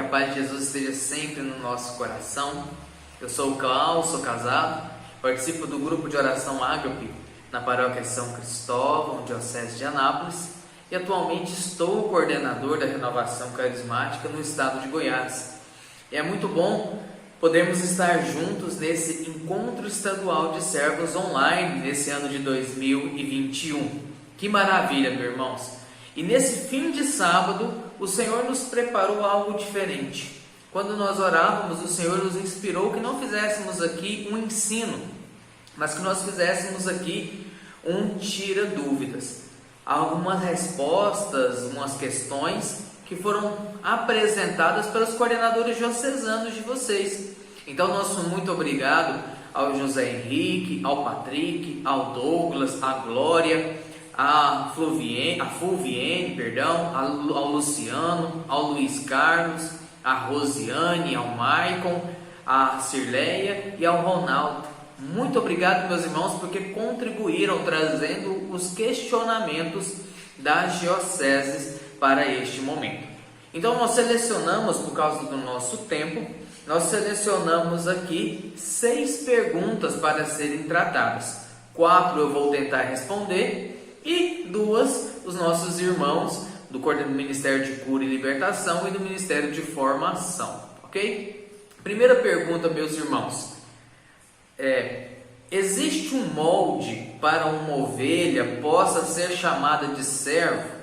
a paz de Jesus esteja sempre no nosso coração. Eu sou o Cláudio, sou casado, participo do grupo de oração Ágape na paróquia São Cristóvão, diocese de Anápolis, e atualmente estou coordenador da renovação carismática no estado de Goiás. E é muito bom podermos estar juntos nesse encontro estadual de servos online nesse ano de 2021. Que maravilha, meus irmãos! E nesse fim de sábado, o Senhor nos preparou algo diferente. Quando nós orávamos, o Senhor nos inspirou que não fizéssemos aqui um ensino, mas que nós fizéssemos aqui um tira-dúvidas. Algumas respostas, umas questões que foram apresentadas pelos coordenadores diocesanos de vocês. Então, nosso muito obrigado ao José Henrique, ao Patrick, ao Douglas, à Glória, a Fulviene, ao Luciano, ao Luiz Carlos, a Rosiane, ao Maicon, a Cirleia e ao Ronaldo. Muito obrigado, meus irmãos, porque contribuíram trazendo os questionamentos das dioceses para este momento. Então nós selecionamos, por causa do nosso tempo, nós selecionamos aqui 6 perguntas para serem tratadas. 4 eu vou tentar responder e 2 os nossos irmãos do Ministério de Cura e Libertação e do Ministério de Formação, ok? Primeira pergunta, meus irmãos, existe um molde para uma ovelha possa ser chamada de servo?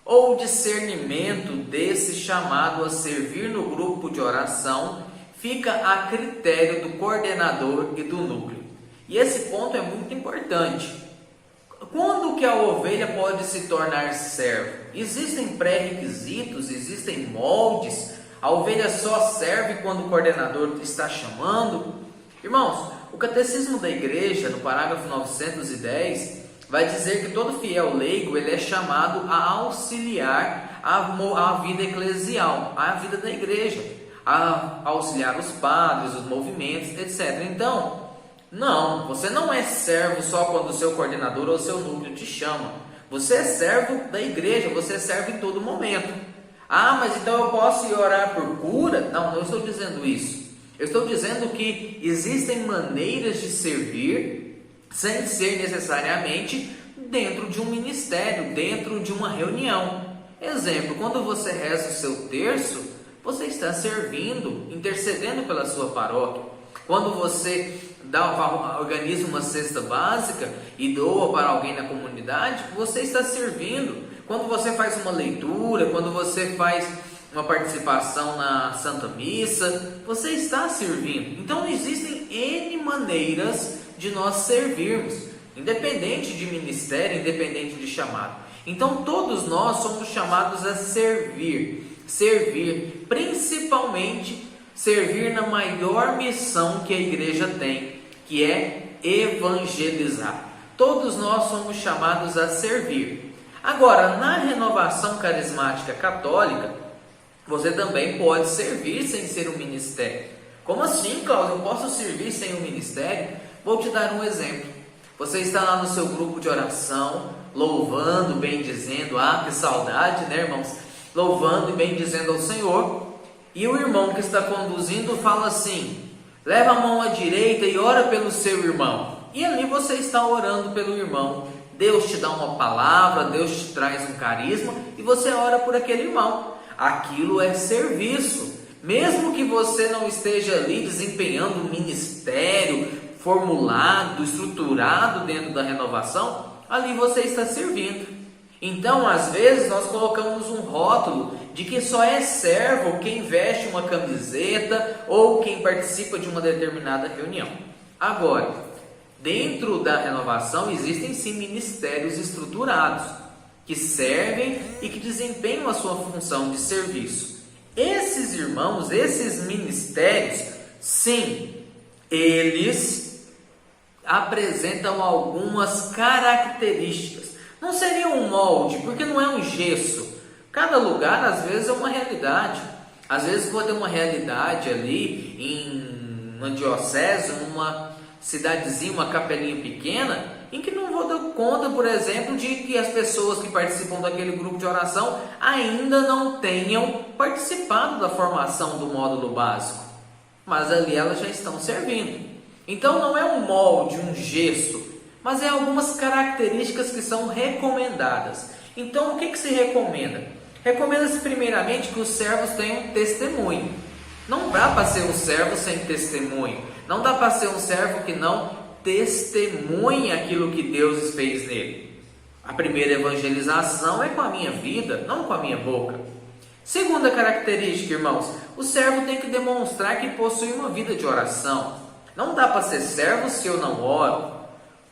Ou o discernimento desse chamado a servir no grupo de oração fica a critério do coordenador e do núcleo? E esse ponto é muito importante. Quando que a ovelha pode se tornar servo? Existem pré-requisitos, existem moldes? A ovelha só serve quando o coordenador está chamando? Irmãos, o Catecismo da Igreja, no parágrafo 910, vai dizer que todo fiel leigo ele é chamado a auxiliar a vida eclesial, a vida da igreja, a auxiliar os padres, os movimentos, etc. Então, não, você não é servo só quando o seu coordenador ou o seu núcleo te chama. Você é servo da igreja, você é servo em todo momento. Ah, mas então eu posso ir orar por cura? Não, não estou dizendo isso. Eu estou dizendo que existem maneiras de servir sem ser necessariamente dentro de um ministério, dentro de uma reunião. Exemplo, quando você reza o seu terço, você está servindo, intercedendo pela sua paróquia. Quando você organiza uma cesta básica e doa para alguém na comunidade, você está servindo. Quando você faz uma leitura, quando você faz uma participação na Santa Missa, você está servindo. Então existem N maneiras de nós servirmos, independente de ministério, independente de chamado. Então todos nós somos chamados a servir, principalmente servir na maior missão que a igreja tem, que é evangelizar. Todos nós somos chamados a servir. Agora, na renovação carismática católica, você também pode servir sem ser um ministério. Como assim, Cláudio? Eu posso servir sem um ministério? Vou te dar um exemplo. Você está lá no seu grupo de oração, louvando, bendizendo. Ah, que saudade, né, irmãos? Louvando e bendizendo ao Senhor. E o irmão que está conduzindo fala assim: leva a mão à direita e ora pelo seu irmão. E ali você está orando pelo irmão. Deus te dá uma palavra, Deus te traz um carisma e você ora por aquele irmão. Aquilo é serviço. Mesmo que você não esteja ali desempenhando um ministério formulado, estruturado dentro da renovação, ali você está servindo. Então, às vezes, nós colocamos um rótulo de que só é servo quem veste uma camiseta ou quem participa de uma determinada reunião. Agora, dentro da renovação existem sim ministérios estruturados que servem e que desempenham a sua função de serviço. Esses irmãos, esses ministérios, sim, eles apresentam algumas características. Não seria um molde, porque não é um gesso. Cada lugar, às vezes, é uma realidade. Às vezes pode ter uma realidade ali em uma diocese, uma cidadezinha, uma capelinha pequena, em que não vou dar conta, por exemplo, de que as pessoas que participam daquele grupo de oração ainda não tenham participado da formação do módulo básico, mas ali elas já estão servindo. Então não é um molde, um gesso, mas é algumas características que são recomendadas. Então o que se recomenda? Recomenda-se primeiramente que os servos tenham testemunho. Não dá para ser um servo sem testemunho. Não dá para ser um servo que não testemunhe aquilo que Deus fez nele. A primeira evangelização é com a minha vida, não com a minha boca. Segunda característica, irmãos, o servo tem que demonstrar que possui uma vida de oração. Não dá para ser servo se eu não oro.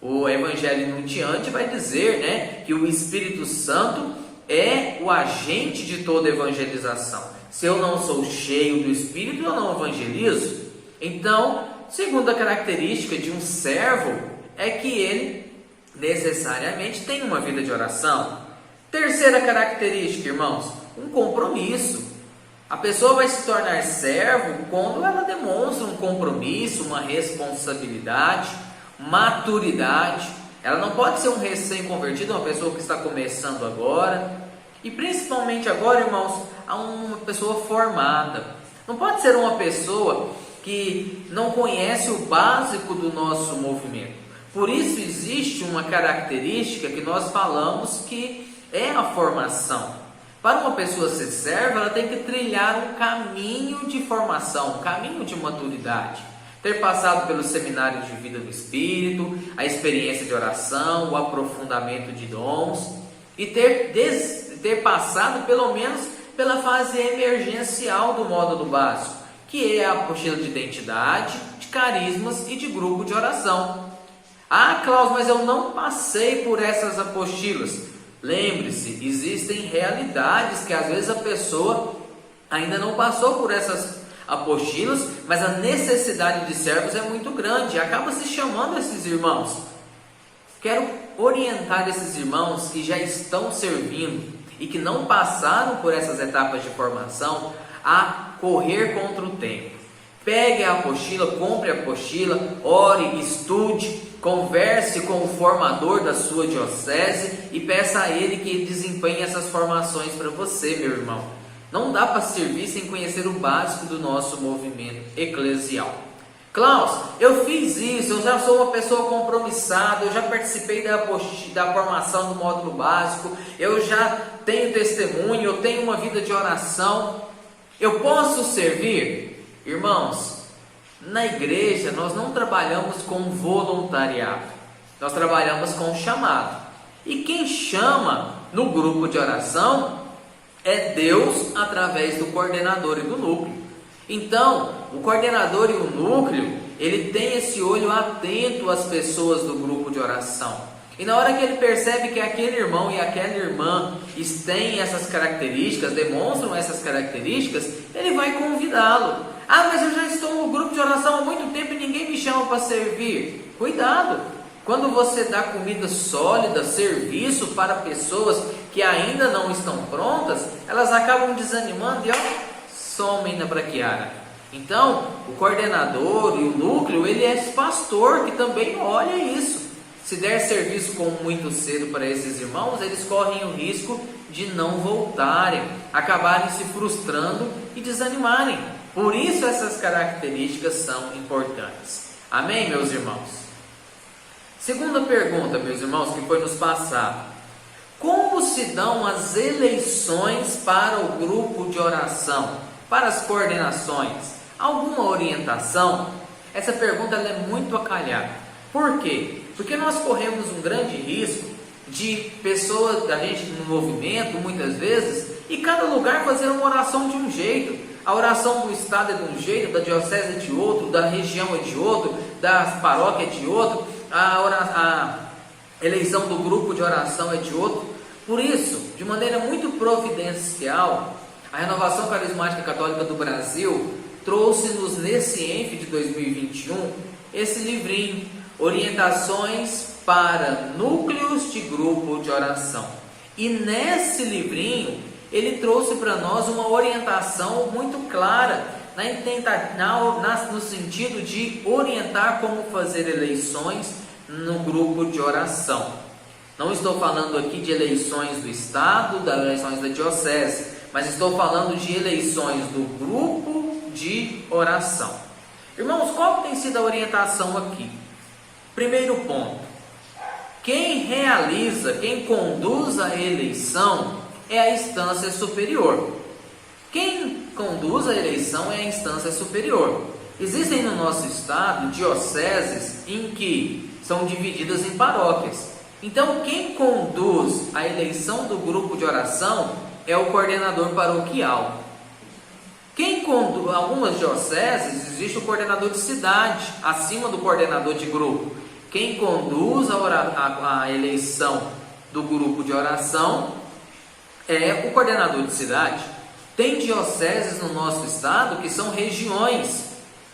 O Evangelho Nuntiante vai dizer, que o Espírito Santo é o agente de toda evangelização. Se eu não sou cheio do Espírito, eu não evangelizo. Então, segunda característica de um servo é que ele necessariamente tem uma vida de oração. Terceira característica, irmãos, um compromisso. A pessoa vai se tornar servo quando ela demonstra um compromisso, uma responsabilidade, maturidade. Ela não pode ser um recém-convertido, uma pessoa que está começando agora. E principalmente agora, irmãos, a uma pessoa formada. Não pode ser uma pessoa que não conhece o básico do nosso movimento. Por isso existe uma característica que nós falamos que é a formação. Para uma pessoa ser serva, ela tem que trilhar um caminho de formação, um caminho de maturidade. Ter passado pelo seminário de vida do Espírito, a experiência de oração, o aprofundamento de dons e ter passado pelo menos pela fase emergencial do módulo básico, que é a apostila de identidade, de carismas e de grupo de oração. Ah, Cláudio, mas eu não passei por essas apostilas. Lembre-se, existem realidades que às vezes a pessoa ainda não passou por essas apostilas, mas a necessidade de servos é muito grande e acaba se chamando esses irmãos. Quero orientar esses irmãos que já estão servindo e que não passaram por essas etapas de formação a correr contra o tempo. Pegue a apostila, compre a apostila, ore, estude, converse com o formador da sua diocese e peça a ele que desempenhe essas formações para você, meu irmão. Não dá para servir sem conhecer o básico do nosso movimento eclesial. Klaus, eu fiz isso, eu já sou uma pessoa compromissada, eu já participei da formação do módulo básico, eu já tenho testemunho, eu tenho uma vida de oração, eu posso servir? Irmãos, na igreja nós não trabalhamos com voluntariado, nós trabalhamos com chamado. E quem chama no grupo de oração é Deus através do coordenador e do núcleo. Então, o coordenador e o núcleo, ele tem esse olho atento às pessoas do grupo de oração. E na hora que ele percebe que aquele irmão e aquela irmã têm essas características, demonstram essas características, ele vai convidá-lo. Ah, mas eu já estou no grupo de oração há muito tempo e ninguém me chama para servir. Cuidado! Quando você dá comida sólida, serviço para pessoas que ainda não estão prontas, elas acabam desanimando e somem na braquiara. Então, o coordenador e o núcleo, ele é esse pastor que também olha isso. Se der serviço com muito cedo para esses irmãos, eles correm o risco de não voltarem, acabarem se frustrando e desanimarem. Por isso essas características são importantes. Amém, meus irmãos? Segunda pergunta, meus irmãos, que foi nos passada. Como se dão as eleições para o grupo de oração, para as coordenações? Alguma orientação? Essa pergunta ela é muito acalhada. Por quê? Porque nós corremos um grande risco de pessoas da gente no movimento, muitas vezes, e cada lugar fazer uma oração de um jeito. A oração do estado é de um jeito, da diocese é de outro, da região é de outro, da paróquia é de outro, a eleição do grupo de oração é de outro. Por isso, de maneira muito providencial, a Renovação Carismática Católica do Brasil trouxe-nos nesse ENF de 2021 esse livrinho, Orientações para Núcleos de Grupo de Oração. E nesse livrinho, ele trouxe para nós uma orientação muito clara no sentido de orientar como fazer eleições no grupo de oração. Não estou falando aqui de eleições do Estado, das eleições da diocese, mas estou falando de eleições do grupo de oração. Irmãos, qual tem sido a orientação aqui? Primeiro ponto: quem realiza, quem conduz a eleição é a instância superior. Quem conduz a eleição é a instância superior. Existem no nosso estado dioceses em que são divididas em paróquias. Então, quem conduz a eleição do grupo de oração é o coordenador paroquial. Algumas dioceses existe o coordenador de cidade, acima do coordenador de grupo. Quem conduz a eleição do grupo de oração é o coordenador de cidade. Tem dioceses no nosso estado que são regiões.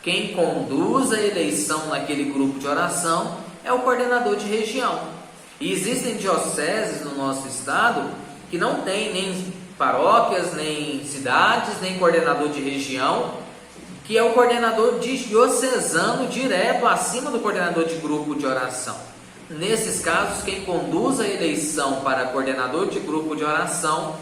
Quem conduz a eleição naquele grupo de oração é o coordenador de região. E existem dioceses no nosso estado que não tem nem paróquias, nem cidades, nem coordenador de região, que é o coordenador diocesano direto acima do coordenador de grupo de oração. Nesses casos, quem conduz a eleição para coordenador de grupo de oração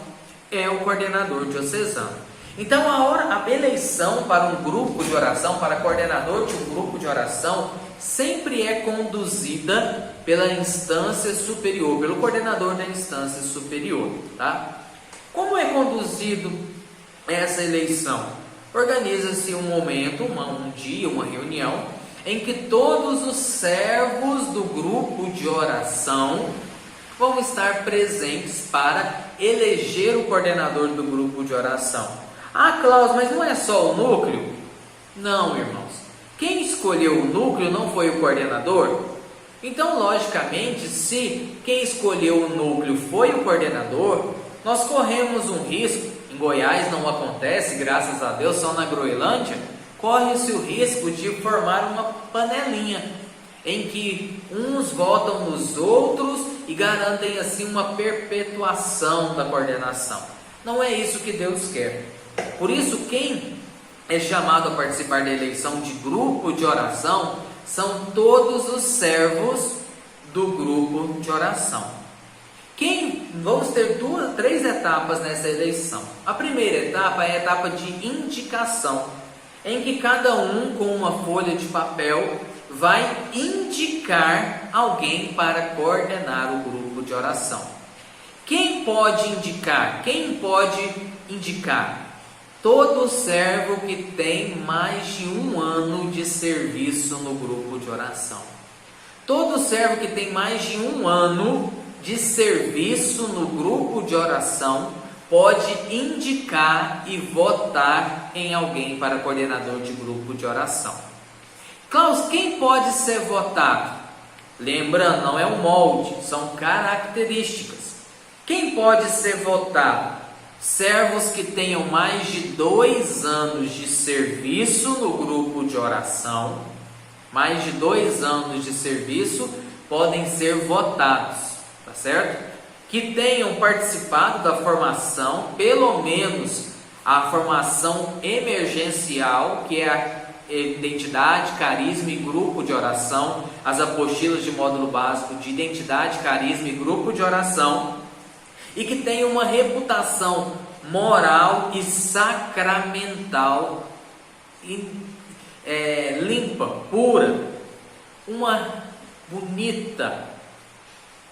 é o coordenador diocesano. Então, a eleição para um grupo de oração, para coordenador de um grupo de oração, sempre é conduzida pela instância superior, pelo coordenador da instância superior, tá? Como é conduzido essa eleição? Organiza-se um momento, um dia, uma reunião, em que todos os servos do grupo de oração vão estar presentes para eleger o coordenador do grupo de oração. Ah, Klaus, mas não é só o núcleo? Não, irmãos. Quem escolheu o núcleo não foi o coordenador? Então, logicamente, se quem escolheu o núcleo foi o coordenador, nós corremos um risco. Em Goiás não acontece, graças a Deus, só na Groenlândia, corre-se o risco de formar uma panelinha, em que uns votam nos outros e garantem assim uma perpetuação da coordenação. Não é isso que Deus quer. Por isso, quem é chamado a participar da eleição de grupo de oração são todos os servos do grupo de oração. Vamos ter três etapas nessa eleição. A primeira etapa é a etapa de indicação, em que cada um com uma folha de papel vai indicar alguém para coordenar o grupo de oração. Quem pode indicar? Todo servo que tem mais de 1 ano de serviço no grupo de oração. Todo servo que tem mais de 1 ano de serviço no grupo de oração pode indicar e votar em alguém para coordenador de grupo de oração. Klaus, quem pode ser votado? Lembrando, não é um molde, são características. Quem pode ser votado? Servos que tenham mais de 2 anos de serviço no grupo de oração, mais de 2 anos de serviço, podem ser votados, tá certo? Que tenham participado da formação, pelo menos a formação emergencial, que é a identidade, carisma e grupo de oração, as apostilas de módulo básico de identidade, carisma e grupo de oração, e que tenha uma reputação moral e sacramental limpa, pura, uma bonita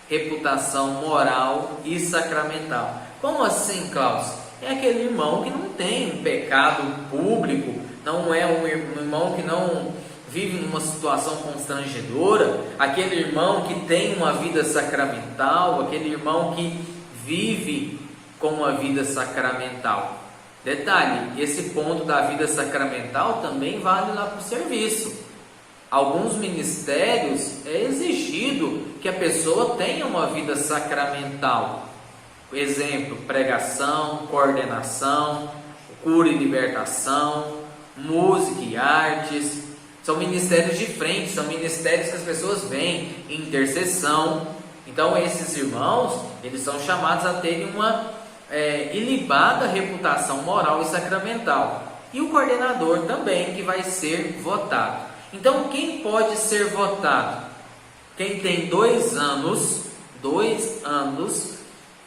reputação moral e sacramental. Como assim, Klaus? É aquele irmão que não tem um pecado público, não é um irmão que não vive numa situação constrangedora, aquele irmão que tem uma vida sacramental, aquele irmão que vive com uma vida sacramental. Detalhe, esse ponto da vida sacramental também vale lá para o serviço. Alguns ministérios é exigido que a pessoa tenha uma vida sacramental. Exemplo, pregação, coordenação, cura e libertação, música e artes. São ministérios de frente, são ministérios que as pessoas veem, intercessão. Então esses irmãos, eles são chamados a terem uma ilibada reputação moral e sacramental. e o coordenador também, que vai ser votado. Então, quem pode ser votado? Quem tem 2 anos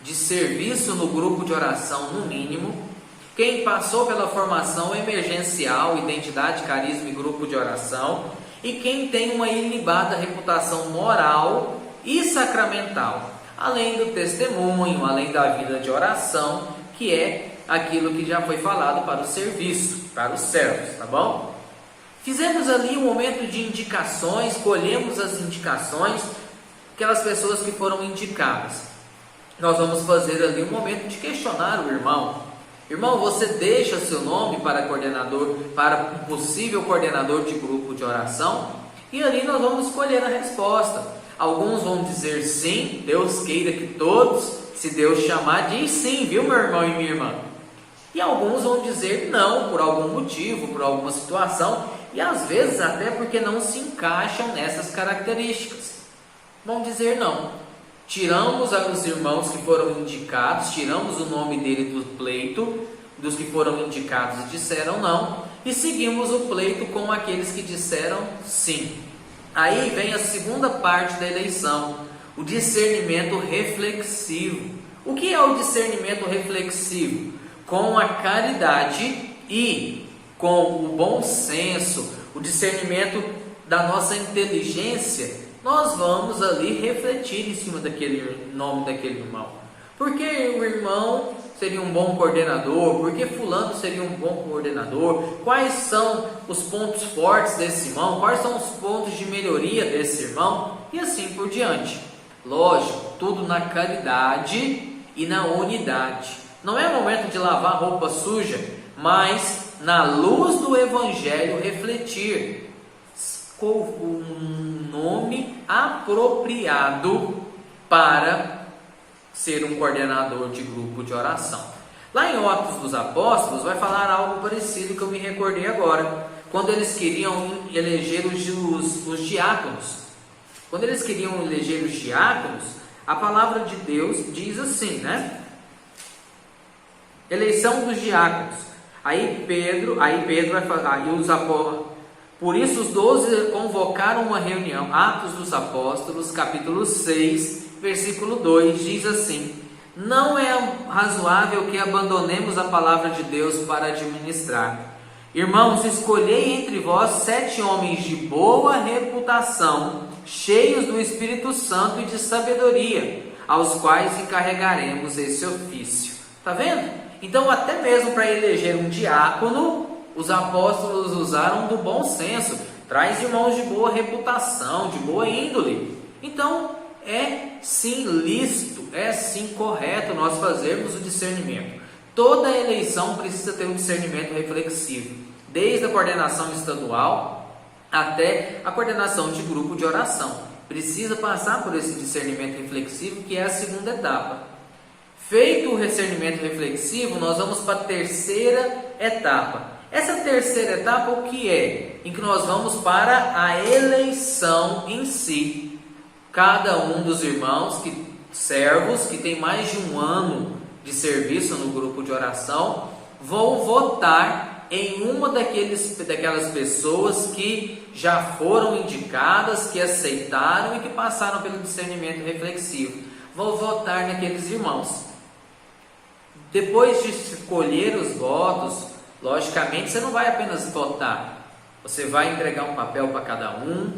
de serviço no grupo de oração, no mínimo. Quem passou pela formação emergencial, identidade, carisma e grupo de oração. E quem tem uma ilibada reputação moral e sacramental. Além do testemunho, além da vida de oração, que é aquilo que já foi falado para o serviço, para os servos, tá bom? Fizemos ali um momento de indicações, colhemos as indicações, aquelas pessoas que foram indicadas. Nós vamos fazer ali um momento de questionar o irmão. Irmão, você deixa seu nome para coordenador, para um possível coordenador de grupo de oração? E ali nós vamos escolher a resposta. Alguns vão dizer sim, Deus queira que todos, se Deus chamar, diz sim, viu, meu irmão e minha irmã? E alguns vão dizer não, por algum motivo, por alguma situação, e às vezes até porque não se encaixam nessas características. Vão dizer não. Tiramos os irmãos que foram indicados, tiramos o nome dele do pleito, dos que foram indicados e disseram não, e seguimos o pleito com aqueles que disseram sim. Aí vem a segunda parte da eleição, o discernimento reflexivo. O que é o discernimento reflexivo? Com a caridade e com o bom senso, o discernimento da nossa inteligência, nós vamos ali refletir em cima daquele nome daquele irmão. Por que o irmão seria um bom coordenador? Por que fulano seria um bom coordenador? Quais são os pontos fortes desse irmão? Quais são os pontos de melhoria desse irmão? E assim por diante. Lógico, tudo na caridade e na unidade. Não é momento de lavar roupa suja, mas na luz do Evangelho refletir com um nome apropriado para ser um coordenador de grupo de oração. Lá em Atos dos Apóstolos vai falar algo parecido que eu me recordei agora, quando eles queriam eleger os diáconos. Quando eles queriam eleger os diáconos, a palavra de Deus diz assim, né? Eleição dos diáconos. Aí Pedro vai falar, e os apóstolos. Por isso os 12 convocaram uma reunião. Atos dos Apóstolos, capítulo 6, versículo 2, diz assim: não é razoável que abandonemos a palavra de Deus para administrar. Irmãos, escolhei entre vós 7 homens de boa reputação, cheios do Espírito Santo e de sabedoria, aos quais encarregaremos esse ofício. Está vendo? Então, até mesmo para eleger um diácono, os apóstolos usaram do bom senso. Traz irmãos de boa reputação, de boa índole. Então, é sim lícito, é sim correto nós fazermos o discernimento. Toda eleição precisa ter um discernimento reflexivo, desde a coordenação estadual até a coordenação de grupo de oração. Precisa passar por esse discernimento reflexivo, que é a segunda etapa. Feito o discernimento reflexivo, nós vamos para a terceira etapa. Essa terceira etapa, o que é? Em que nós vamos para a eleição em si. Cada um dos irmãos, servos, que tem mais de 1 ano de serviço no grupo de oração, vão votar em uma daquelas pessoas que já foram indicadas, que aceitaram e que passaram pelo discernimento reflexivo. Vão votar naqueles irmãos. Depois de escolher os votos, logicamente você não vai apenas votar, você vai entregar um papel para cada um,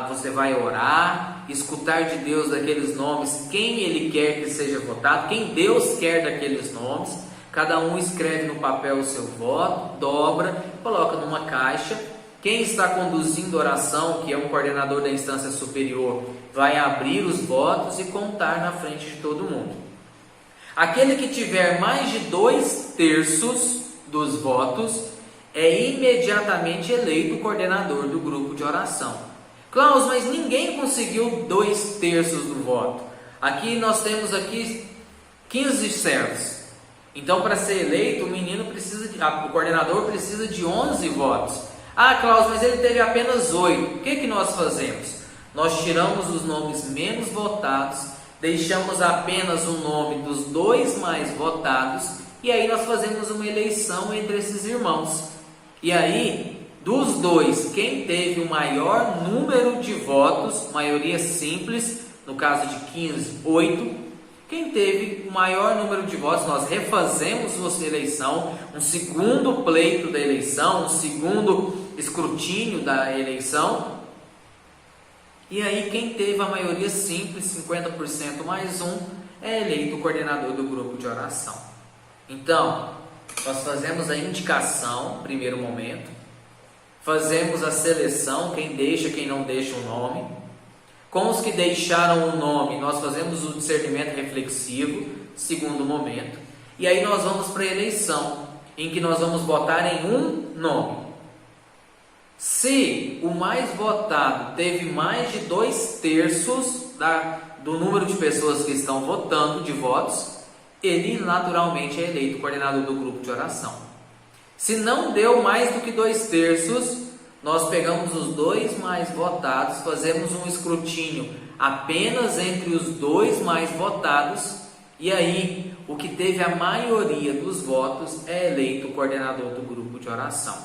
você vai orar, escutar de Deus daqueles nomes, quem Ele quer que seja votado, quem Deus quer daqueles nomes. Cada um escreve no papel o seu voto, dobra, coloca numa caixa. Quem está conduzindo a oração, que é um coordenador da instância superior, vai abrir os votos e contar na frente de todo mundo. Aquele que tiver mais de 2/3 dos votos é imediatamente eleito coordenador do grupo de oração. Klaus, mas ninguém conseguiu 2/3 do voto. Aqui nós temos 15 servos. Então, para ser eleito, o coordenador precisa de 11 votos. Ah, Klaus, mas ele teve apenas 8. O que nós fazemos? Nós tiramos os nomes menos votados, deixamos apenas o nome dos 2 mais votados e aí nós fazemos uma eleição entre esses irmãos. E aí, dos dois, quem teve o maior número de votos, maioria simples, no caso de 15, 8, quem teve o maior número de votos, nós refazemos a eleição, um segundo pleito da eleição, um segundo escrutínio da eleição. E aí quem teve a maioria simples, 50% mais um, é eleito o coordenador do grupo de oração. Então, nós fazemos a indicação, primeiro momento, fazemos a seleção, quem deixa, quem não deixa o nome. Com os que deixaram o nome, nós fazemos o discernimento reflexivo, segundo momento. E aí nós vamos para a eleição, em que nós vamos votar em um nome. Se o mais votado teve mais de 2/3 do número de pessoas que estão votando, de votos, ele naturalmente é eleito coordenador do grupo de oração. Se não deu mais do que 2/3, nós pegamos os dois mais votados, fazemos um escrutínio apenas entre os dois mais votados, e aí o que teve a maioria dos votos é eleito coordenador do grupo de oração.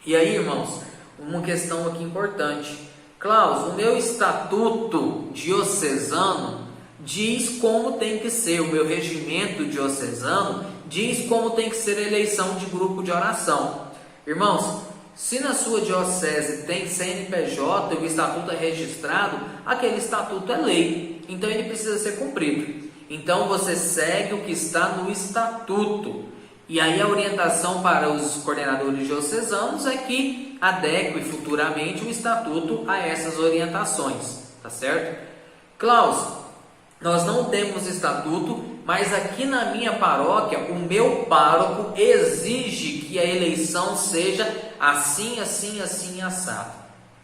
E aí, irmãos, uma questão aqui importante. Klaus, o meu estatuto diocesano diz como tem que ser, o meu regimento diocesano diz como tem que ser a eleição de grupo de oração. Irmãos, se na sua diocese tem CNPJ e o estatuto é registrado, aquele estatuto é lei, então ele precisa ser cumprido. Então você segue o que está no estatuto. E aí a orientação para os coordenadores diocesanos é que adeque futuramente o estatuto a essas orientações, tá certo? Klaus, nós não temos estatuto, mas aqui na minha paróquia, o meu pároco exige que a eleição seja assim, assim, assim, assado.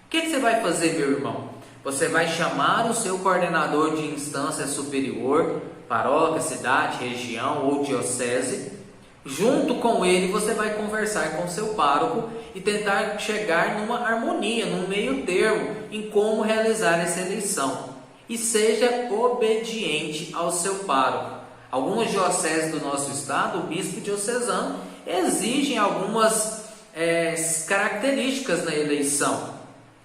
O que você vai fazer, meu irmão? Você vai chamar o seu coordenador de instância superior, paróquia, cidade, região ou diocese. Junto com ele, você vai conversar com o seu pároco e tentar chegar numa harmonia, num meio termo, em como realizar essa eleição. E seja obediente ao seu pároco. Algumas dioceses do nosso estado, o bispo diocesano, exigem algumas características na eleição.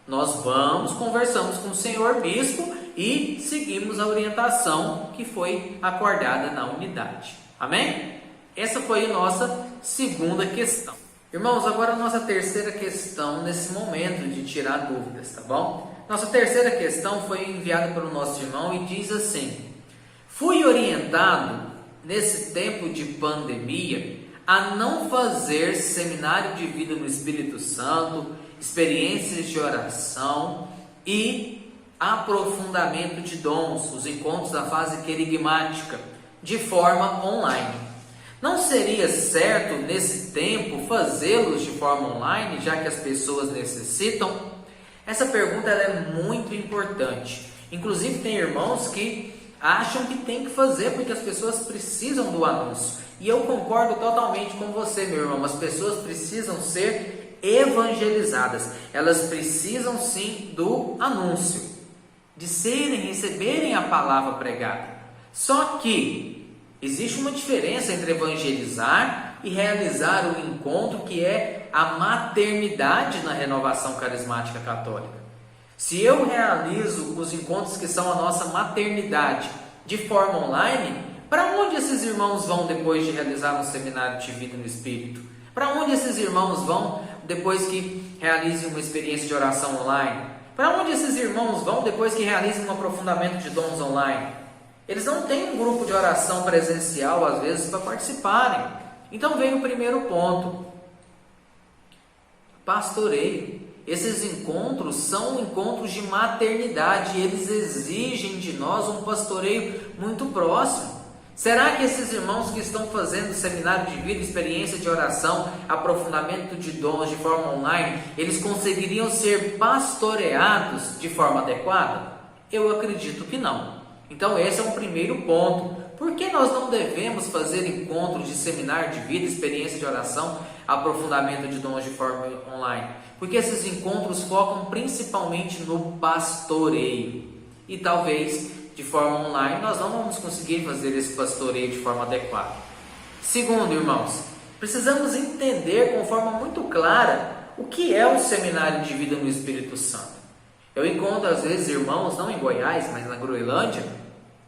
Nós vamos, conversamos com o senhor bispo e seguimos a orientação que foi acordada na unidade. Amém? Essa foi a nossa segunda questão. Irmãos, agora a nossa terceira questão nesse momento de tirar dúvidas, tá bom? Nossa terceira questão foi enviada pelo nosso irmão e diz assim: fui orientado nesse tempo de pandemia a não fazer seminário de vida no Espírito Santo, experiências de oração e aprofundamento de dons, os encontros da fase querigmática, de forma online. Não seria certo nesse tempo fazê-los de forma online, já que as pessoas necessitam? Essa pergunta ela é muito importante. Inclusive tem irmãos que acham que tem que fazer porque as pessoas precisam do anúncio. E eu concordo totalmente com você, meu irmão. As pessoas precisam ser evangelizadas. Elas precisam sim do anúncio, de receberem a palavra pregada. Só que existe uma diferença entre evangelizar e realizar o encontro, que é a maternidade na renovação carismática católica. Se eu realizo os encontros que são a nossa maternidade de forma online, para onde esses irmãos vão depois de realizar um seminário de vida no Espírito? Para onde esses irmãos vão depois que realizem uma experiência de oração online? Para onde esses irmãos vão depois que realizem um aprofundamento de dons online? Eles não têm um grupo de oração presencial, às vezes, para participarem. Então vem o primeiro ponto: pastoreio. Esses encontros são encontros de maternidade, eles exigem de nós um pastoreio muito próximo. Será que esses irmãos que estão fazendo seminário de vida, experiência de oração, aprofundamento de dons de forma online, eles conseguiriam ser pastoreados de forma adequada? Eu acredito que não. Então esse é um primeiro ponto. Por que nós não devemos fazer encontros de seminário de vida, experiência de oração, aprofundamento de dons de forma online? Porque esses encontros focam principalmente no pastoreio. E talvez de forma online nós não vamos conseguir fazer esse pastoreio de forma adequada. Segundo, irmãos, precisamos entender com forma muito clara o que é um seminário de vida no Espírito Santo. Eu encontro às vezes irmãos, não em Goiás, mas na Groenlândia,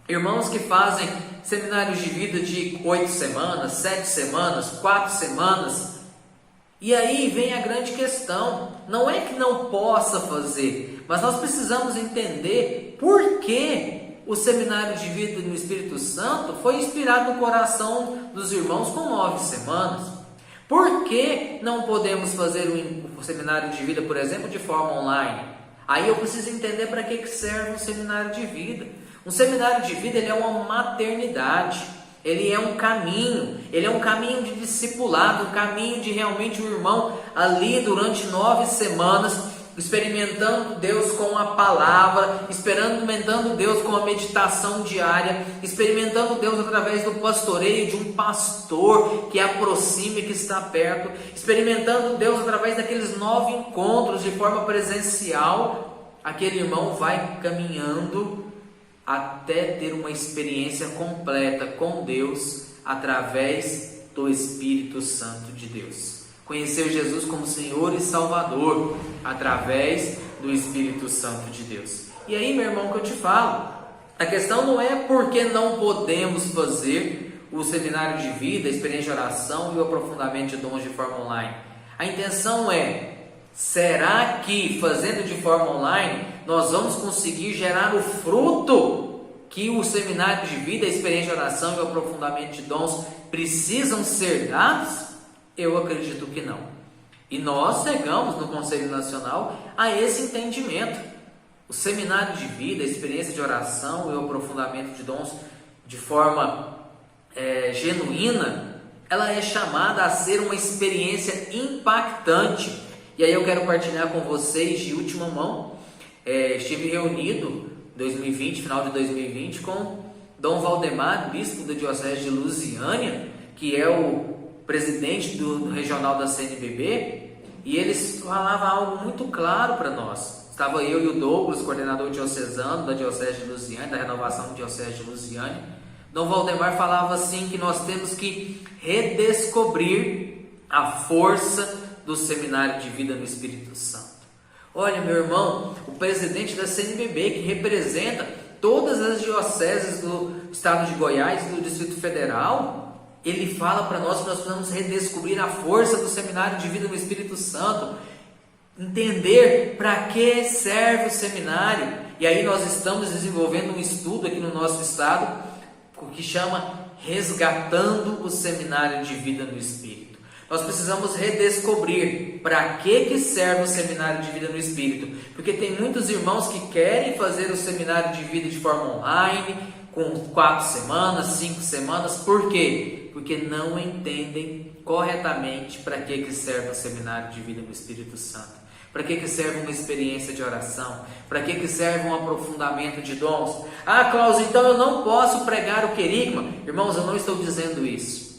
irmãos que fazem seminários de vida de 8 semanas, 7 semanas, 4 semanas. E aí vem a grande questão, não é que não possa fazer, mas nós precisamos entender por que o seminário de vida no Espírito Santo foi inspirado no coração dos irmãos com 9 semanas. Por que não podemos fazer um seminário de vida, por exemplo, de forma online? Aí eu preciso entender para que serve um seminário de vida. Um seminário de vida, ele é uma maternidade, ele é um caminho de discipulado, um caminho de realmente o irmão ali durante 9 semanas, experimentando Deus com a palavra, experimentando Deus com a meditação diária, experimentando Deus através do pastoreio de um pastor que aproxima e que está perto, experimentando Deus através daqueles 9 encontros de forma presencial. Aquele irmão vai caminhando até ter uma experiência completa com Deus através do Espírito Santo de Deus. Conhecer Jesus como Senhor e Salvador através do Espírito Santo de Deus. E aí, meu irmão, que eu te falo, a questão não é porque não podemos fazer o seminário de vida, a experiência de oração e o aprofundamento de dons de forma online. A intenção é, será que fazendo de forma online nós vamos conseguir gerar o fruto que o seminário de vida, a experiência de oração e o aprofundamento de dons precisam ser dados? Eu acredito que não. E nós chegamos no Conselho Nacional a esse entendimento. O seminário de vida, a experiência de oração e o aprofundamento de dons de forma genuína, ela é chamada a ser uma experiência impactante. E aí eu quero partilhar com vocês de última mão. Estive reunido em 2020, final de 2020, com Dom Valdemar, bispo da Diocese de Lusiânia, que é o presidente do regional da CNBB, e eles falavam algo muito claro para nós. Estava eu e o Douglas, coordenador diocesano da Diocese de Lusiânia, da renovação da Diocese de Lusiânia. Dom Valdemar falava assim que nós temos que redescobrir a força do seminário de vida no Espírito Santo. Olha, meu irmão, o presidente da CNBB, que representa todas as dioceses do estado de Goiás e do Distrito Federal, ele fala para nós que nós precisamos redescobrir a força do seminário de vida no Espírito Santo, entender para que serve o seminário. E aí nós estamos desenvolvendo um estudo aqui no nosso estado que chama Resgatando o Seminário de Vida no Espírito. Nós precisamos redescobrir para que serve o seminário de vida no Espírito, porque tem muitos irmãos que querem fazer o seminário de vida de forma online, com 4 semanas, 5 semanas. Por quê? Porque não entendem corretamente para que serve o seminário de vida no Espírito Santo. Para que serve uma experiência de oração? Para que serve um aprofundamento de dons? Ah, Cláudio, então eu não posso pregar o querigma. Irmãos, eu não estou dizendo isso.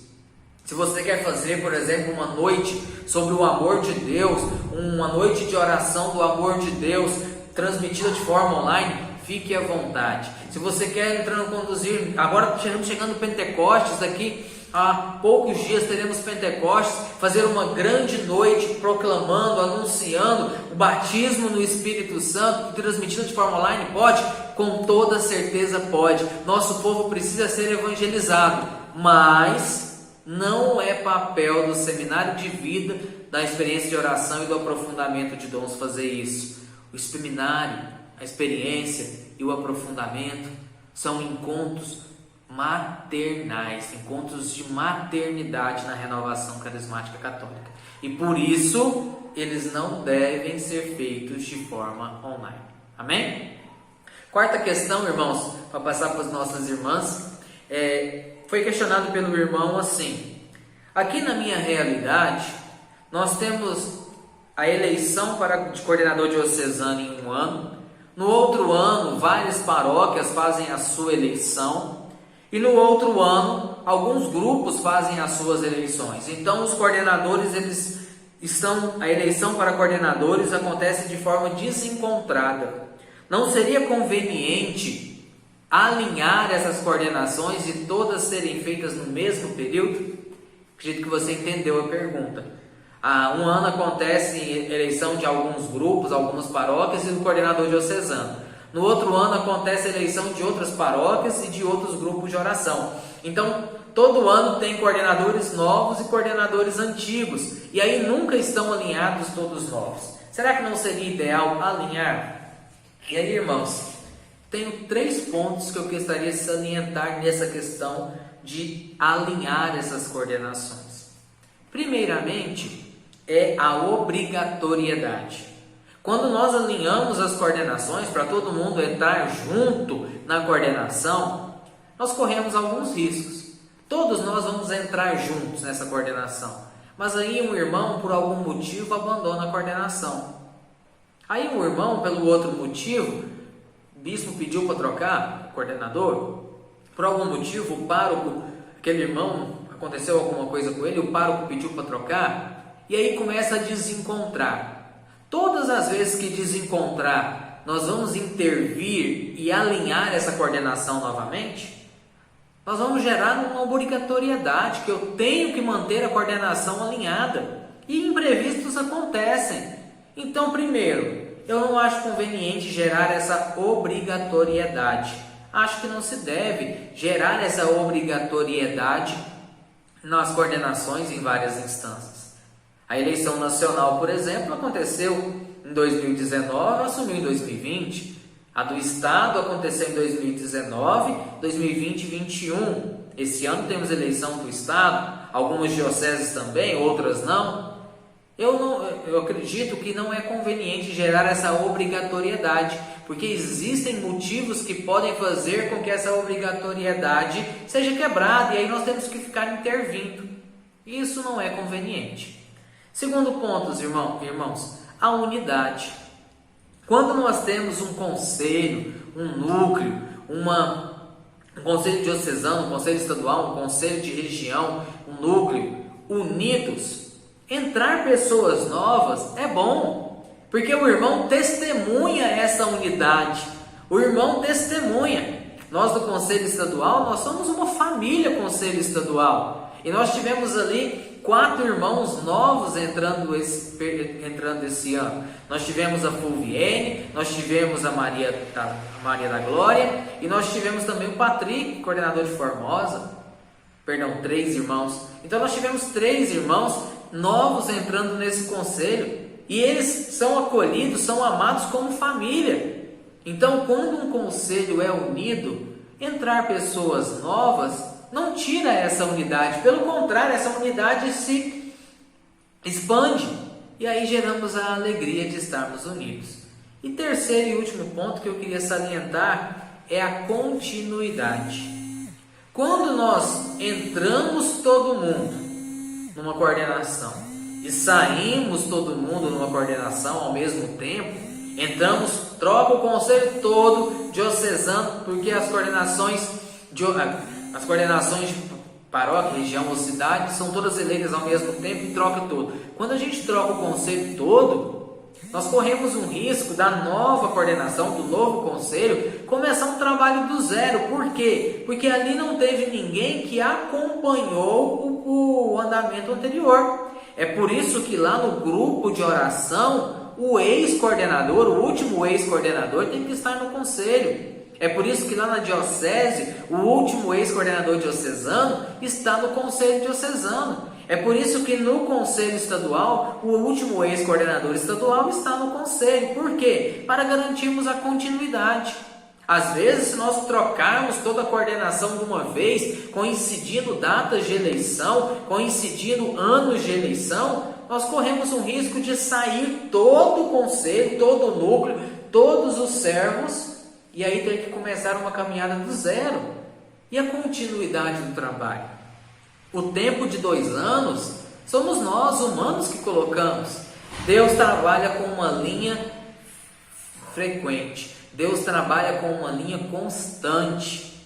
Se você quer fazer, por exemplo, uma noite sobre o amor de Deus, uma noite de oração do amor de Deus, transmitida de forma online, fique à vontade. Se você quer conduzir, agora estamos chegando no Pentecostes, daqui a poucos dias teremos Pentecostes, fazer uma grande noite proclamando, anunciando o batismo no Espírito Santo, transmitido de forma online, pode? Com toda certeza pode. Nosso povo precisa ser evangelizado, mas não é papel do seminário de vida, da experiência de oração e do aprofundamento de dons fazer isso. O seminário, a experiência e o aprofundamento são encontros maternais, encontros de maternidade na renovação carismática católica. E por isso, eles não devem ser feitos de forma online. Amém? Quarta questão, irmãos, para passar para as nossas irmãs, foi questionado pelo irmão assim: aqui na minha realidade, nós temos a eleição de coordenador diocesano em um ano. No outro ano, várias paróquias fazem a sua eleição. E no outro ano, alguns grupos fazem as suas eleições. Então, os coordenadores, a eleição para coordenadores acontece de forma desencontrada. Não seria conveniente alinhar essas coordenações e todas serem feitas no mesmo período? Acredito que você entendeu a pergunta. Um ano acontece eleição de alguns grupos, algumas paróquias e do coordenador diocesano. No outro ano acontece a eleição de outras paróquias e de outros grupos de oração. Então, todo ano tem coordenadores novos e coordenadores antigos. E aí nunca estão alinhados todos novos. Será que não seria ideal alinhar? E aí, irmãos, tenho 3 pontos que eu gostaria de salientar nessa questão de alinhar essas coordenações. Primeiramente, é a obrigatoriedade. Quando nós alinhamos as coordenações para todo mundo entrar junto na coordenação, nós corremos alguns riscos. Todos nós vamos entrar juntos nessa coordenação, mas aí um irmão, por algum motivo, abandona a coordenação. Aí um irmão, pelo outro motivo, o bispo pediu para trocar o coordenador, por algum motivo o pároco, aquele irmão, aconteceu alguma coisa com ele, o pároco pediu para trocar, e aí começa a desencontrar. Todas as vezes que desencontrar, nós vamos intervir e alinhar essa coordenação novamente, nós vamos gerar uma obrigatoriedade, que eu tenho que manter a coordenação alinhada, e imprevistos acontecem. Então, primeiro, eu não acho conveniente gerar essa obrigatoriedade. Acho que não se deve gerar essa obrigatoriedade nas coordenações em várias instâncias. A eleição nacional, por exemplo, aconteceu em 2019, assumiu em 2020. A do Estado aconteceu em 2019, 2020 e 2021. Esse ano temos eleição do Estado, algumas dioceses também, outras não. Eu acredito que não é conveniente gerar essa obrigatoriedade, porque existem motivos que podem fazer com que essa obrigatoriedade seja quebrada, e aí nós temos que ficar intervindo. Isso não é conveniente. Segundo ponto, irmãos, a unidade. Quando nós temos um conselho, um núcleo, um conselho diocesano, um conselho estadual, um conselho de região, um núcleo, unidos, entrar pessoas novas é bom, porque o irmão testemunha essa unidade, o irmão testemunha. Nós do conselho estadual, nós somos uma família conselho estadual, e nós tivemos ali 4 irmãos novos entrando esse ano. Nós tivemos a Fulviene, nós tivemos a Maria da Glória, e nós tivemos também o Patrick, coordenador de Formosa. 3 irmãos. Então nós tivemos 3 irmãos novos entrando nesse conselho, e eles são acolhidos, são amados como família. Então, quando um conselho é unido, entrar pessoas novas não tira essa unidade, pelo contrário, essa unidade se expande, e aí geramos a alegria de estarmos unidos. E terceiro e último ponto que eu queria salientar é a continuidade. Quando nós entramos todo mundo numa coordenação e saímos todo mundo numa coordenação ao mesmo tempo, troca o conselho todo diocesano, porque as coordenações de paróquia, região ou cidade são todas eleitas ao mesmo tempo e troca todo. Quando a gente troca o conselho todo, nós corremos um risco da nova coordenação, do novo conselho, começar um trabalho do zero. Por quê? Porque ali não teve ninguém que acompanhou o andamento anterior. É por isso que lá no grupo de oração, o ex-coordenador, o último ex-coordenador, tem que estar no conselho. É por isso que lá na diocese, o último ex-coordenador diocesano está no conselho diocesano. É por isso que no conselho estadual, o último ex-coordenador estadual está no conselho. Por quê? Para garantirmos a continuidade. Às vezes, se nós trocarmos toda a coordenação de uma vez, coincidindo datas de eleição, coincidindo anos de eleição, nós corremos um risco de sair todo o conselho, todo o núcleo, todos os servos, e aí ter que começar uma caminhada do zero. E a continuidade do trabalho? O tempo de 2 anos, somos nós, humanos, que colocamos. Deus trabalha com uma linha frequente. Deus trabalha com uma linha constante.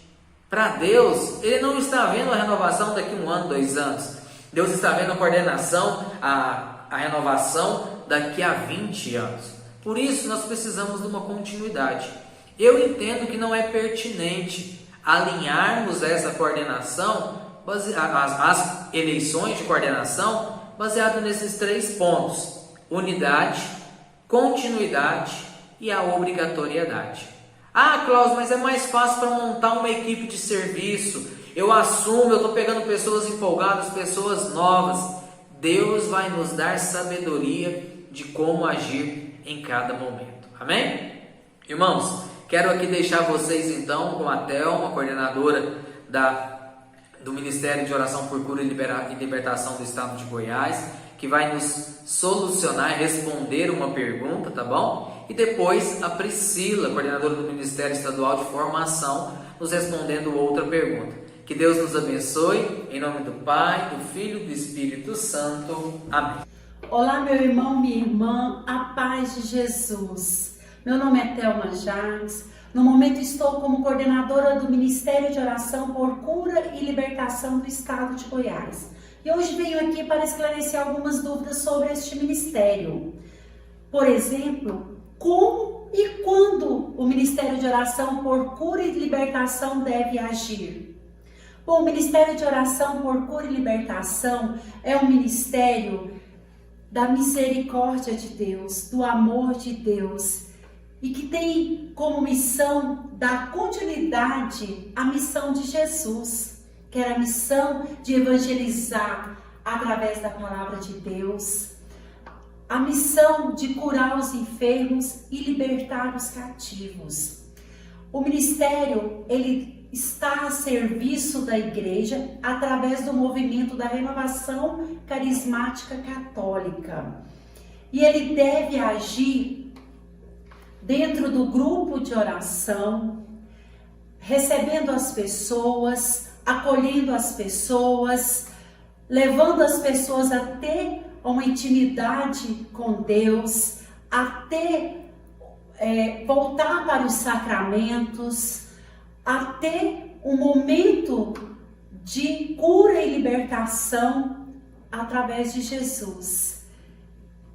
Para Deus, Ele não está vendo a renovação daqui 1 ano, 2 anos. Deus está vendo a coordenação, a renovação daqui a 20 anos. Por isso, nós precisamos de uma continuidade. Eu entendo que não é pertinente alinharmos essa coordenação as eleições de coordenação baseado nesses 3 pontos: unidade, continuidade e a obrigatoriedade. Ah, Cláudio, mas é mais fácil para montar uma equipe de serviço. Eu assumo, eu estou pegando pessoas empolgadas, pessoas novas. Deus vai nos dar sabedoria de como agir em cada momento. Amém? Irmãos, quero aqui deixar vocês então com a Thelma, coordenadora do Ministério de Oração por Cura e Libertação do Estado de Goiás, que vai nos solucionar e responder uma pergunta, tá bom? E depois a Priscila, coordenadora do Ministério Estadual de Formação, nos respondendo outra pergunta. Que Deus nos abençoe, em nome do Pai, do Filho e do Espírito Santo. Amém. Olá, meu irmão, minha irmã, a paz de Jesus. Meu nome é Thelma Jardes. No momento estou como coordenadora do Ministério de Oração por Cura e Libertação do Estado de Goiás. E hoje venho aqui para esclarecer algumas dúvidas sobre este ministério. Por exemplo, como e quando o Ministério de Oração por Cura e Libertação deve agir? Bom, o Ministério de Oração por Cura e Libertação é um ministério da misericórdia de Deus, do amor de Deus, e que tem como missão dar continuidade à missão de Jesus, que era a missão de evangelizar através da palavra de Deus, a missão de curar os enfermos e libertar os cativos. O ministério, ele está a serviço da igreja através do movimento da renovação carismática católica. E ele deve agir dentro do grupo de oração, recebendo as pessoas, acolhendo as pessoas, levando as pessoas a ter uma intimidade com Deus, a ter, voltar para os sacramentos, a ter um momento de cura e libertação através de Jesus.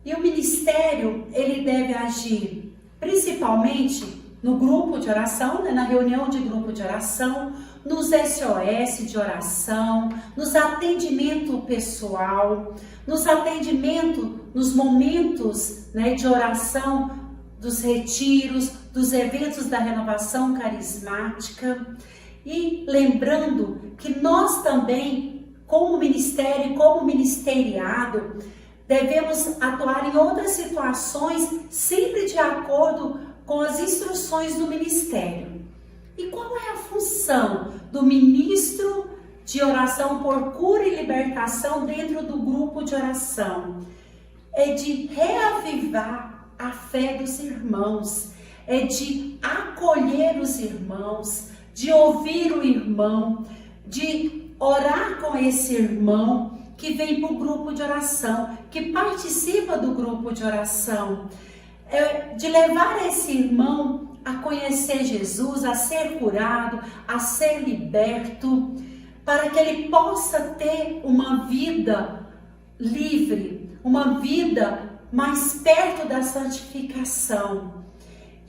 E o ministério, ele deve agir principalmente no grupo de oração, na reunião de grupo de oração, nos SOS de oração, nos atendimento pessoal, nos atendimento nos momentos de oração, dos retiros, dos eventos da renovação carismática. E lembrando que nós também, como ministério, como ministeriado, devemos atuar em outras situações, sempre de acordo com as instruções do ministério. E qual é a função do ministro de oração por cura e libertação dentro do grupo de oração? É de reavivar a fé dos irmãos, é de acolher os irmãos, de ouvir o irmão, de orar com esse irmão que vem para o grupo de oração, que participa do grupo de oração, de levar esse irmão a conhecer Jesus, a ser curado, a ser liberto, para que ele possa ter uma vida livre, uma vida mais perto da santificação.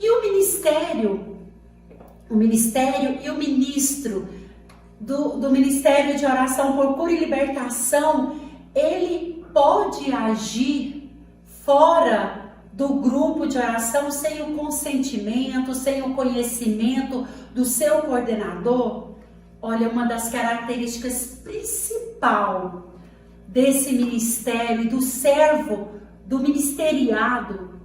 E o ministério e o ministro do Ministério de Oração por Cura e Libertação, ele pode agir fora do grupo de oração sem o consentimento, sem o conhecimento do seu coordenador? Olha, uma das características principais desse ministério e do servo, do ministeriado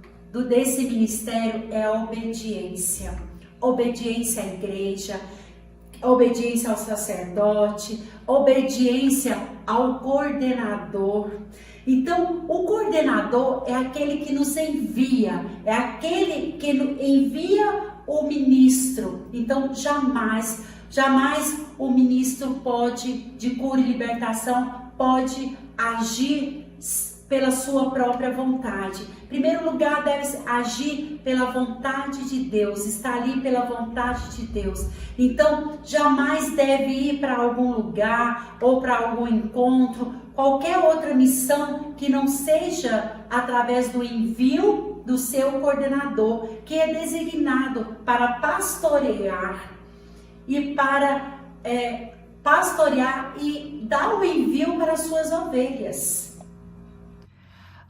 desse ministério é a obediência. Obediência à igreja, obediência ao sacerdote, obediência ao coordenador. Então, o coordenador é aquele que nos envia, é aquele que envia o ministro. Então, jamais o ministro de cura e libertação pode agir pela sua própria vontade. Em primeiro lugar, deve agir pela vontade de Deus, está ali pela vontade de Deus. Então, jamais deve ir para algum lugar ou para algum encontro, qualquer outra missão que não seja através do envio do seu coordenador, que é designado para pastorear e para pastorear e dar o envio para as suas ovelhas.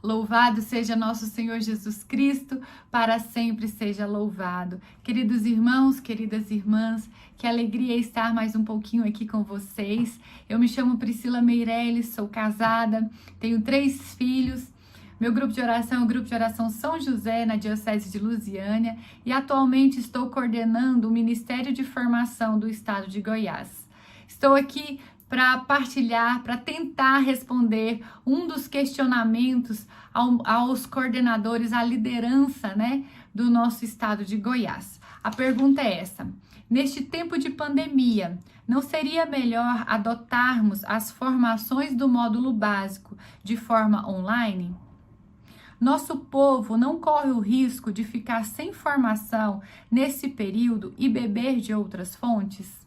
Louvado seja nosso Senhor Jesus Cristo, para sempre seja louvado. Queridos irmãos, queridas irmãs, que alegria estar mais um pouquinho aqui com vocês. Eu me chamo Priscila Meirelles, sou casada, tenho 3 filhos. Meu grupo de oração é o Grupo de Oração São José, na Diocese de Lusiânia, e atualmente estou coordenando o Ministério de Formação do Estado de Goiás. Estou aqui para partilhar, para tentar responder um dos questionamentos aos coordenadores, à liderança, do nosso estado de Goiás. A pergunta é essa: neste tempo de pandemia, não seria melhor adotarmos as formações do módulo básico de forma online? Nosso povo não corre o risco de ficar sem formação nesse período e beber de outras fontes?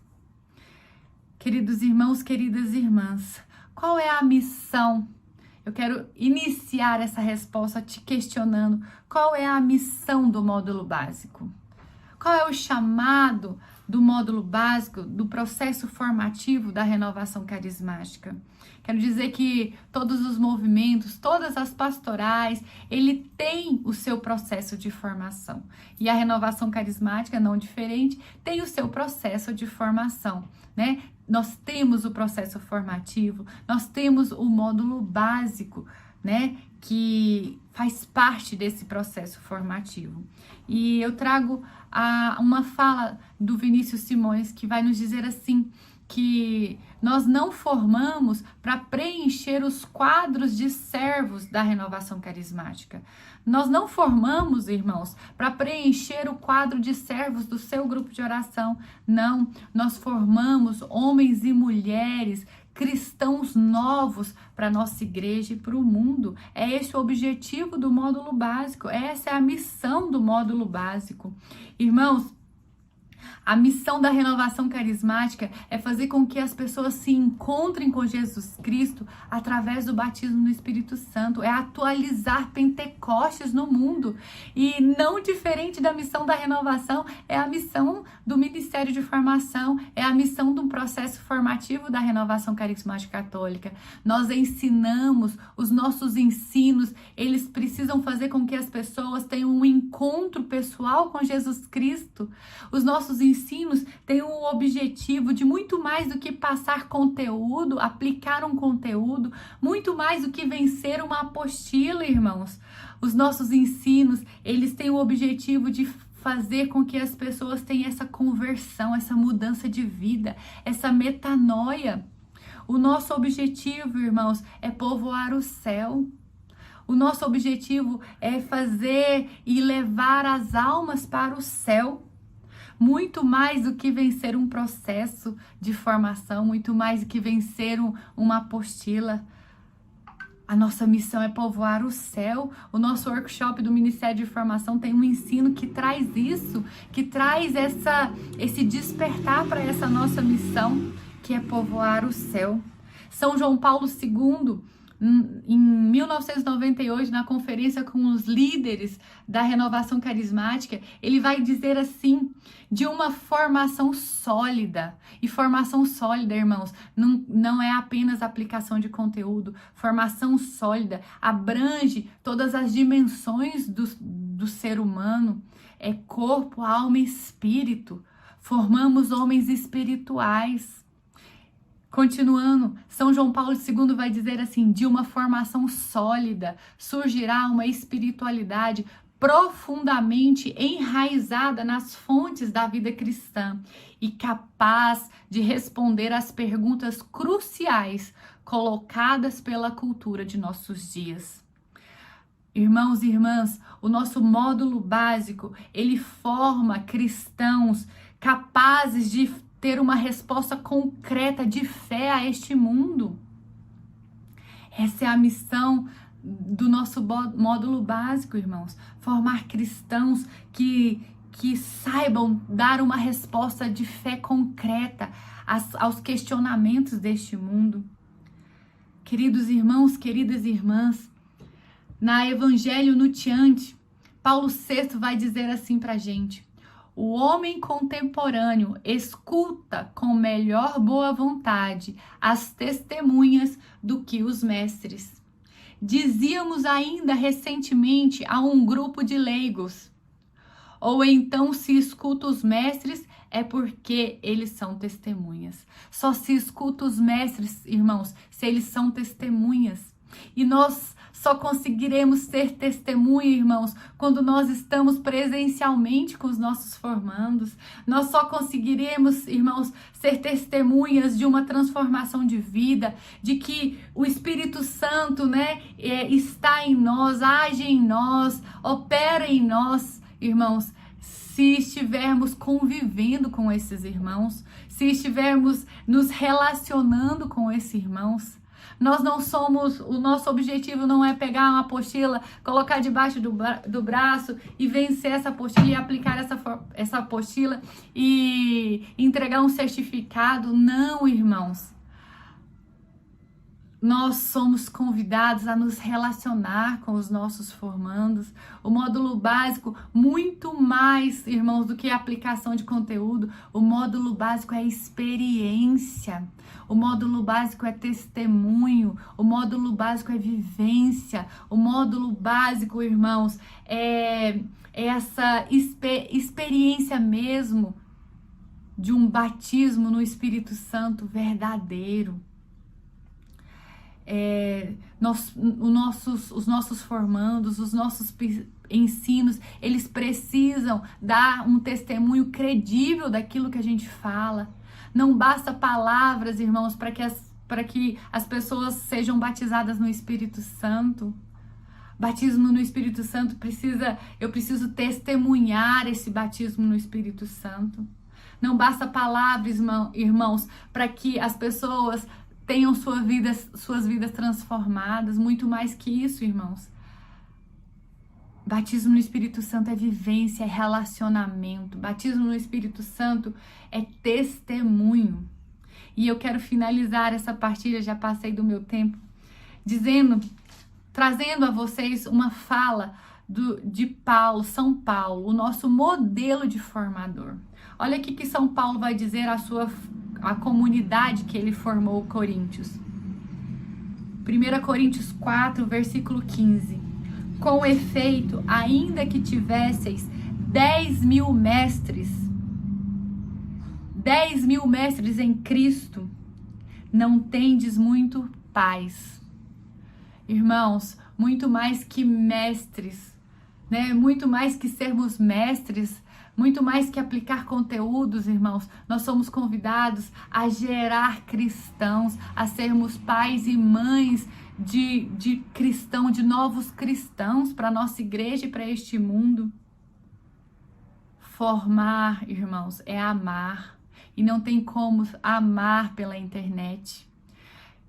Queridos irmãos, queridas irmãs, qual é a missão? Eu quero iniciar essa resposta te questionando: qual é a missão do módulo básico? Qual é o chamado do módulo básico, do processo formativo da renovação carismática? Quero dizer que todos os movimentos, todas as pastorais, ele tem o seu processo de formação. E a renovação carismática, não diferente, tem o seu processo de formação, Nós temos o processo formativo, nós temos o módulo básico, que faz parte desse processo formativo. E eu trago uma fala do Vinícius Simões, que vai nos dizer assim, que nós não formamos para preencher os quadros de servos da renovação carismática. Nós não formamos, irmãos, para preencher o quadro de servos do seu grupo de oração. Não, nós formamos homens e mulheres, cristãos novos para a nossa igreja e para o mundo. É esse o objetivo do módulo básico, essa é a missão do módulo básico. Irmãos, a missão da renovação carismática é fazer com que as pessoas se encontrem com Jesus Cristo através do batismo no Espírito Santo, é atualizar Pentecostes no mundo. E não diferente da missão da renovação, é a missão do Ministério de Formação, é a missão do processo formativo da renovação carismática católica. Nós ensinamos, os nossos ensinos, eles precisam fazer com que as pessoas tenham um encontro pessoal com Jesus Cristo. Os nossos ensinos têm o objetivo de muito mais do que passar conteúdo, aplicar um conteúdo, muito mais do que vencer uma apostila, irmãos. Os nossos ensinos, eles têm o objetivo de fazer com que as pessoas tenham essa conversão, essa mudança de vida, essa metanoia. O nosso objetivo, irmãos, é povoar o céu. O nosso objetivo é fazer e levar as almas para o céu. Muito mais do que vencer um processo de formação, muito mais do que vencer uma apostila. A nossa missão é povoar o céu. O nosso workshop do Ministério de Formação tem um ensino que traz isso, que traz esse despertar para essa nossa missão, que é povoar o céu. São João Paulo II, em 1998, na conferência com os líderes da renovação carismática, ele vai dizer assim, de uma formação sólida. E formação sólida, irmãos, não é apenas aplicação de conteúdo. Formação sólida abrange todas as dimensões do ser humano. É corpo, alma e espírito. Formamos homens espirituais. Continuando, São João Paulo II vai dizer assim: de uma formação sólida surgirá uma espiritualidade profundamente enraizada nas fontes da vida cristã e capaz de responder às perguntas cruciais colocadas pela cultura de nossos dias. Irmãos e irmãs, o nosso módulo básico, ele forma cristãos capazes de ter uma resposta concreta de fé a este mundo. Essa é a missão do nosso módulo básico, irmãos. Formar cristãos que saibam dar uma resposta de fé concreta aos questionamentos deste mundo. Queridos irmãos, queridas irmãs, na Evangelho Nuntiante, Paulo VI vai dizer assim pra gente: O homem contemporâneo escuta com melhor boa vontade as testemunhas do que os mestres. Dizíamos ainda recentemente a um grupo de leigos: ou então, se escuta os mestres, é porque eles são testemunhas. Só se escuta os mestres, irmãos, se eles são testemunhas. E nós só conseguiremos ser testemunha, irmãos, quando nós estamos presencialmente com os nossos formandos. Nós só conseguiremos, irmãos, ser testemunhas de uma transformação de vida, de que o Espírito Santo, está em nós, age em nós, opera em nós, irmãos, se estivermos convivendo com esses irmãos, se estivermos nos relacionando com esses irmãos. Nós não somos, o nosso objetivo não é pegar uma apostila, colocar debaixo do braço e vencer essa apostila e aplicar essa apostila e entregar um certificado. Não, irmãos. Nós somos convidados a nos relacionar com os nossos formandos. O módulo básico, muito mais, irmãos, do que a aplicação de conteúdo, o módulo básico é experiência. O módulo básico é testemunho. O módulo básico é vivência. O módulo básico, irmãos, é essa experiência mesmo de um batismo no Espírito Santo verdadeiro. Os nossos formandos, os nossos ensinos, eles precisam dar um testemunho credível daquilo que a gente fala. Não basta palavras, irmãos, para que as pessoas sejam batizadas no Espírito Santo. Batismo no Espírito Santo eu preciso testemunhar esse batismo no Espírito Santo. Não basta palavras, irmãos, para que as pessoas tenham suas vidas transformadas. Muito mais que isso, irmãos. Batismo no Espírito Santo é vivência, é relacionamento. Batismo no Espírito Santo é testemunho. E eu quero finalizar essa partilha, já passei do meu tempo, trazendo a vocês uma fala de Paulo, São Paulo, o nosso modelo de formador. Olha o que São Paulo vai dizer à comunidade que ele formou, Coríntios. 1 Coríntios 4, versículo 15. Com efeito, ainda que tivesseis 10.000 mestres, 10.000 mestres em Cristo, não tendes muito pais. Irmãos, muito mais que mestres, muito mais que sermos mestres, muito mais que aplicar conteúdos, irmãos, nós somos convidados a gerar cristãos, a sermos pais e mães de cristão, de novos cristãos para a nossa igreja e para este mundo. Formar, irmãos, é amar. E não tem como amar pela internet.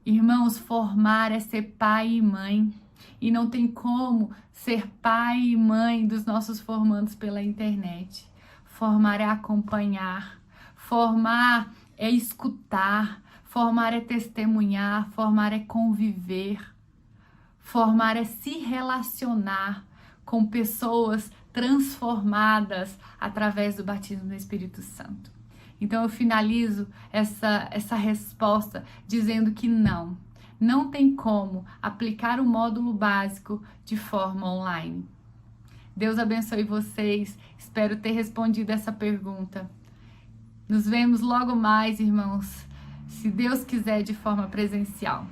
Irmãos, formar é ser pai e mãe. E não tem como ser pai e mãe dos nossos formandos pela internet. Formar é acompanhar. Formar é escutar. Formar é testemunhar. Formar é conviver. Formar é se relacionar com pessoas transformadas através do batismo no Espírito Santo. Então eu finalizo essa resposta dizendo que não tem como aplicar o módulo básico de forma online. Deus abençoe vocês, espero ter respondido essa pergunta. Nos vemos logo mais, irmãos, se Deus quiser, de forma presencial.